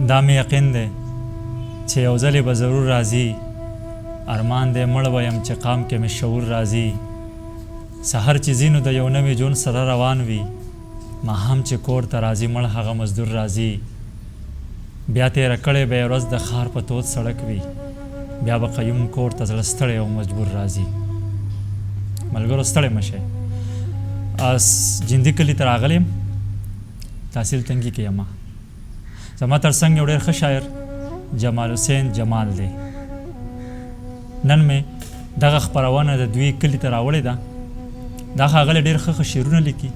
دا مې یقین دی چې یو ځلې به ضرور راځي ارمان دی مړ به یم چې قام کې مې شعور راځي سحر چې ځینو د یو نوي ژوند سره روان وي ماښام چې کور ته راځي مړ هغه مزدور راځي بیا تېره کړې به یې ورځ د ښار په تود سړک وي بیا به قیوم کور ته زړه ستړی او مجبور راځي ملګرو ستړی مه شئ جندي کلي ته راغلی یم تحصیل تنګي کې یم زما تر څنګ یو ډېر ښه شاعر جمال حسین جمال دی نن مې دغه خپرونه د دوی کلي ته راوړې ده دا ښاغلی ډېر ښه شعرونه لیکي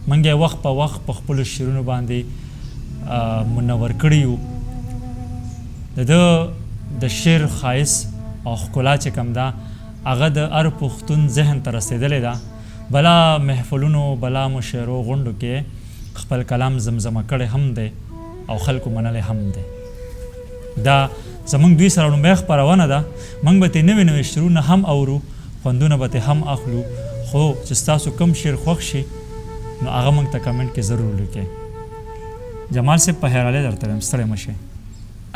موږ یې وخت په وخت په خپلو شعرونو باندې منور کړي یو د ده د شعر ښایست او ښکلا چې کوم ده هغه د هر پښتون ذهن ته رسېدلې ده بلا محفلونو بلا مشاعرو غونډو کې خپل کلام زمزمه کړی هم دی او خلکو منلی هم دی دا زموږ دوی سره لومبۍ خپرونه ده موږ به ترې نوې نوې شعرونه هم اورو خوندونه به ترې هم اخلو خو چې ستاسو کوم شعر خوښ شي نو هغه موږ ته کمنټ کې ضرور لیکئ جمال صاحب په حیرانۍ درته وایم ستړی مه شئ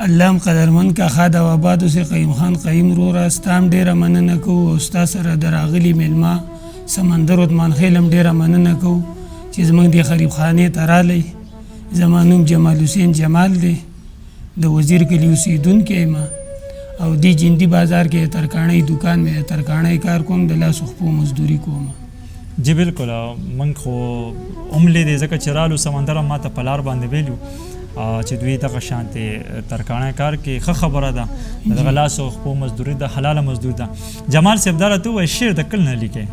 الله هم قدرمند کاخا د وبادو سي قیوم خان قیوم روره ستا هم ډېره مننه کوو او ستا سره د راغلي میلمه سمندر عثمان خیل هم ډېره مننه کوو چې زموږ دې غریب خانې ته رالی زما نوم جمال حسین جمال دی د وزیر کلي اوسېدونکی یم او دې جندي بازار کې ترکاڼۍ دوکان مې ترکاڼۍ کار کوم د لاسو خپو مزدوري کوم جی بالکل موږ خو هم لیدې ځکه چې رالو سمندر هم ماته په لار باندې ویلو چې دوی دغه شانتې ترکاڼۍ کار کې ښه خبره ده د دغه لاسو خپو مزدوري ده حلاله مزدوري ده جمال صاحب دا راته ووایه شعر د کله نه لیکې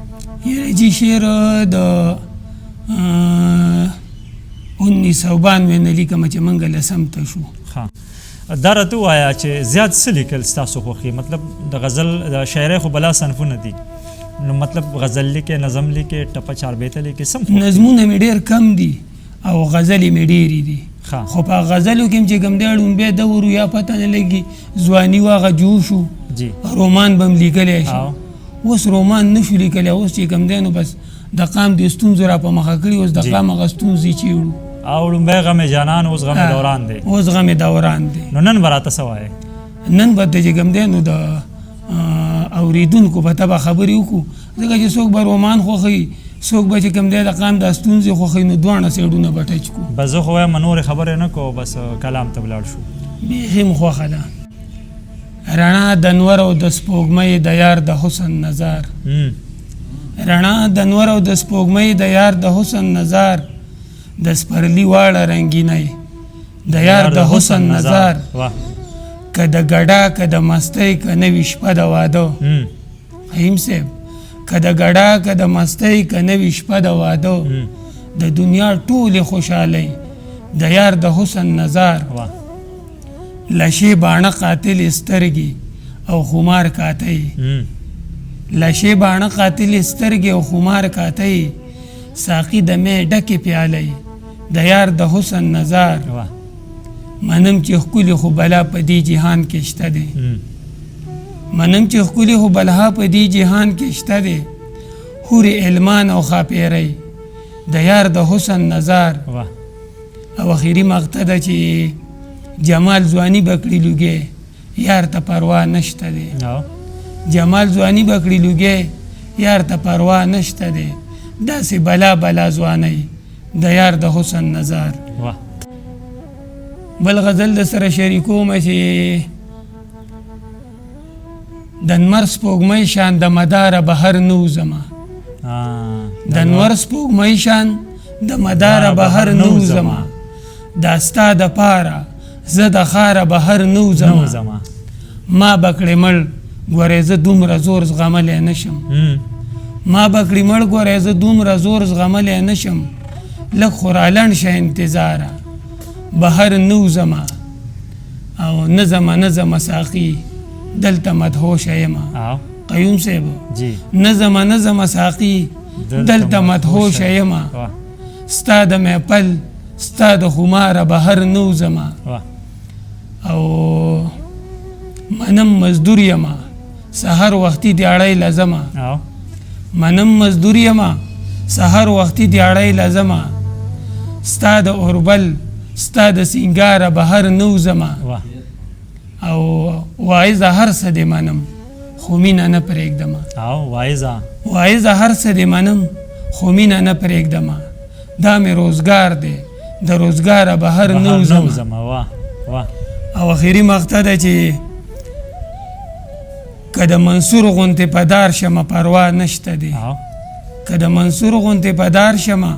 یاره جی شعر د 1992 نه لیکم چې موږ لسم ته شو دا راته ووایه چې زیات څه لیکل ستاسو خوښي مطلب د غزل د شاعرۍ خو بلا صنفونه دي نو مطلب غزل لیکې نظم لیکې ټپه چاربیته لیکې سم نظمونه مې ډېر کم دي او غزلې مې ډېرې دي خو په غزلو کې چې کوم دی ړومبی دور یا پته نه لګي ځواني واغه جوش شو رومان به هم لیکلی شي اوس رومان نه شو لیکلی اوس چې کوم دی نو بس د قام د ستونزو را په مخه کړي اوس د قام هغه ستونزې چیړو او ړومبی غم جانان اوس غم دوران دی اوس غم دوران دی نو نن به راته څه وایې نن به د چې کوم دی نو د اوریدونکو په تبه خبرې وکړو ځکه چې څوک به رومان خوښوي څوک به چې کوم دی د قام دا ستونزې خوښوي نو دواړه سایډونه به ټچ کړو بس زه خو وایم نورې خبرې نه کوو بس کلام ته ولاړ شو بیخي م خوښه ده رڼا د انور او د سپوږمۍ د یار د حسن نظر رڼا د انور او د سپوږمۍ د یار د حسن نظر د سپرلي واړه رنګینۍ د یار د حسن نظر که د ګډا که د مستۍ که نوي شپه د واده حیم صاحب که د ګډا که د مستۍ که نوي شپه د واده د دنیا ټولې خوشحالۍ د یار د حسن نظر لشې باڼه قاتل سترګې او خمار کاتی لشې باڼه قاتل سترګې او خمار کاتی ساقي د مې ډکې پیالۍ د یار د حسن نظر منم چې ښکلي خو بلا په دې جهان کې شته دی منم چې ښکلي خو بلا په دې جهان کې شته دی حورې علمان او ښاپیرۍ د یار د حسن نظر او اخري مقطع ده چې جمال ځواني به کړي لوګی یار ته پروا نشته دی جمال ځواني به کړي لوګی یار ته پروا نشته دی داسې بلا بلا ځوانۍ د یار د حسن نظر بل غزل د سره شریکوم چې د انور سپوږمۍ شان د مداره بهر نه وځمه د انور سپوږمۍ شان د مداره بهر نه وځمه دا ستا د پاره زه د ښاره بهر نه وځمه ما به کړې مړ ګورې زه دومره زور زغملی نه شم ما به کړې مړ ګورې زه دومره زور زغملی نه شم لږ خو رالنډ شه انتظاره بهر نه وځمه او نه ځمه نه ځمه ساقي دلته مدهوشه یمه قیوم صاحب نه ځمه نه ځمه ساقي دلته مدهوشه یمه ستا د محفل ستا د خماره بهر نه وځمه او منم مزدور یمه سحر وختي دیاړی لازمه منم مزدور یمه سحر وختي دیاړی لازمه ستا د اوربل ستا د سینګاره بهر نه وځمه واه او وایزه هر څه دې منم خو مینه نه پرېږدمه او وایزه وایزه هر څه دې منم خو مینه نه پرېږدمه دا مې روزګار دی د روزګاره بهر نه وځمه واه واه او اخري مقطع ده چې که د منصور غوندې په دار شمه پروا نشته دی او که د منصور غوندې په دار شمه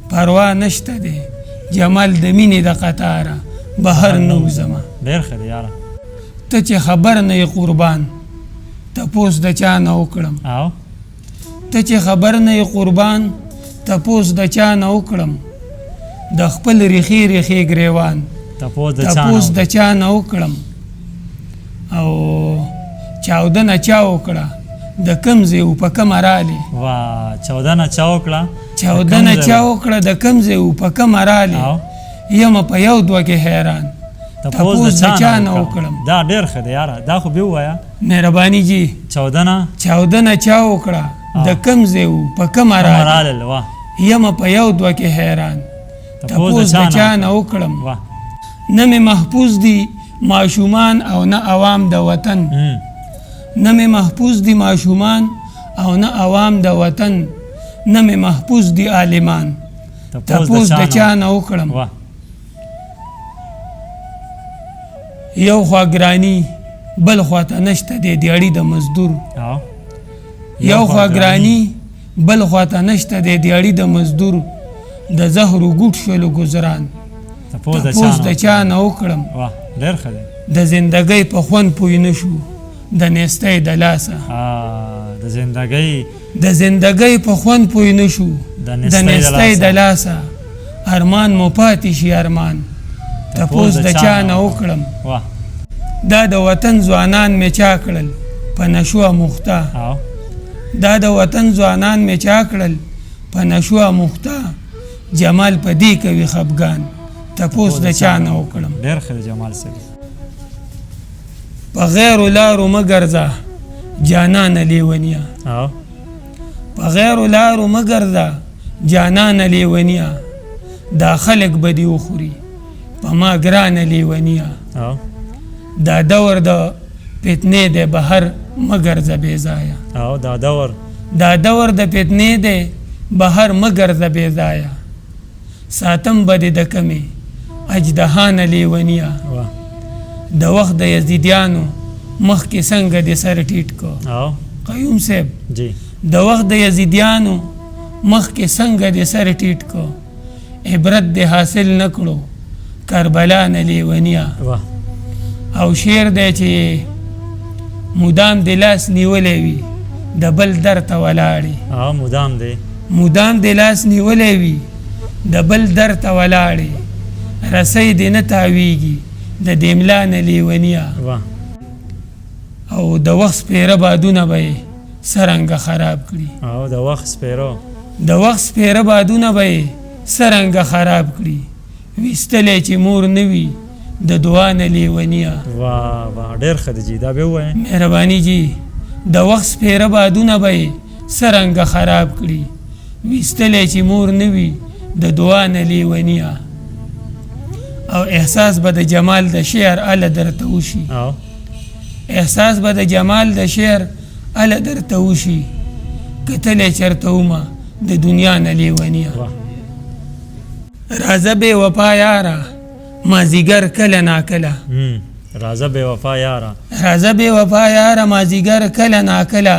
پروا نشته دی جمال د مینې د قطاره بهر نه وځمه ډېر ښه دی یاره ته چې خبر نه یې قربان تپوس د چا نه وکړم او ته چې خبر نه یې قربان تپوس د چا نه وکړم د خپل ریخي ریخي ګریوان تپوس د چا نه وکړم او چاودنه چا وکړه د کوم ځای و په کومه رالې واه چاودنه چا وکړه چاودنه چا وکړه د کوم ځای و په کومه رالې یمه په یو دوه کې حیران تپوس د چا نه وکړم دا ډېر ښه دی یاره دا خو بیا ووایه مهرباني جي چاودنه چا وکړه د کوم ځای و په کومه رالې واه یمه په یو دوه کې حیران تپوس د چا نه وکړم واه نه مې محفوظ دي ماشومان او نه عوام د وطن نه مې محفوظ دي ماشومان او نه عوام د وطن نه مې محفوظ دي عالمان تپوس د چا نه وکړم یو خوا ګرانی بل خوا ته نشته دی دیاړي د مزدور یو خوا ګرانی بل خوا ته نشته دی دیاړي د مزدور د زهرو ګوټ شولو ګزران تپوس د چا نه وکړم د زندګۍ په خوند پوی نه شو د نیستۍ د لاسه د زندګۍ په خوند پوی نه شو د نیستۍ د لاسه ارمان مو پاتې شي ارمان تپوس د چا نه وکړم دا د وطن ځوانان مې چا کړل په نشو مخته دا د وطن ځوانان مې چا کړل په نشو مخته جمال په دې کوي خفګان تپوس د چا نه وکړم ډېر ښه دی جمال صاحب په غیرو لارو مه ګرځه جانانه لیونیه په غیرو لارو مه ګرځه جانانه لیونیه دا خلک به دې وخوري په ما ګرانه لیونیه دا دور د فتنې دی بهر مه ګرځه بې ځایه دا دور د فتنې دی بهر مه ګرځه بې ځایه ساتم به دې د کمې اجدهانه لیونیه د وخت د یزیدیانو مخکې څنګه دې سر ټیټ کو قیوم صاحب د وخت د یزیدیانو مخکې څنګه دې سر ټیټ کو عبرت دې حاصل نه کړو کربلا نه لیونیه او شعر دی چې مدام دې لاس نیولی وي د بل در ته ولاړې مدام دې لاس نیولی وي د بل در ته ولاړې رسۍ دې نه تاویږي د دیملا نه لیونیه او د وخت سپیره بادونه به یې څرنګه خراب کړي د وخت سپیره بادونه به یې څرنګه خراب کړي ویستلی چې مور نه وي د دعا نه لیونیه ډېر ښه دی جي دا بیا ووایه مهرباني جي د وخت سپیره بادونه به یې څرنګه خراب کړي ویستلی چې مور نه وي د دعا نه لیونیه او احساس به د جمال د شعر اله درته وشي احساس به د جمال د شعر اله درته وشي کتلی چرته ومه د دنیا نه لیونیه راځه بې وفا یاره مازیګر کله ناکله راځه بې وفا یاره مازیګر کله ناکله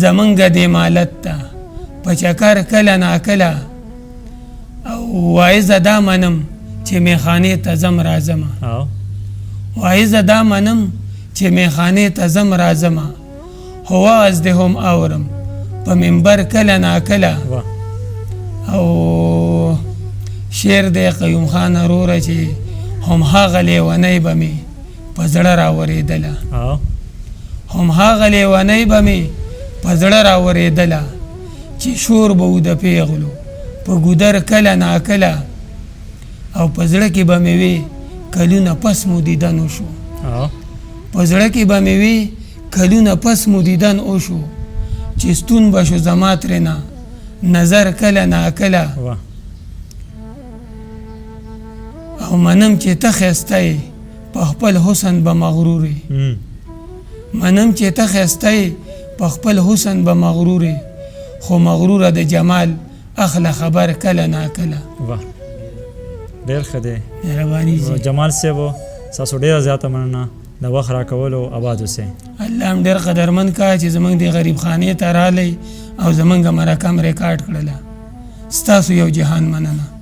زمونږ دې مالت ته په چکر کله ناکله او وایزه دا منم چې میخانې ته ځم راځمه وایزه دا منم چې میخانې ته ځم راځمه هواز دې هم اورم په منبر کله ناکله او شعر دی قیوم خان وروره چې هم هغه لیونۍ به مې په زړه راورېدله هم هغه لیونۍ به مې په زړه راورېدله چې شور به و د پیغلو په ګودر کله ناکله او په زړه کې به مې وي کلونه پس مو دیدن وشو په زړه کې به مې وي کلونه پس مو دیدن وشو چې ستون به شو زما ترېنه نظر کله ناکله خو منم چې ته ښایسته یې په خپل حسن به مغرور یې منم چې ته ښایسته یې په خپل حسن به مغرور یې خو مغروره د جمال اخله خبر کله ناکله. واه ډېر ښه دی مهرباني جي. جمال صاحب ستاسو ډېره زیاته مننه د وخت راکولو آباد اوسئ. الله هم ډېر قدرمند کا چې زمونږ د غریب خانې ته رالی او زمونږ مرکه م ریکارډ کړله. ستاسو یو جهان مننه.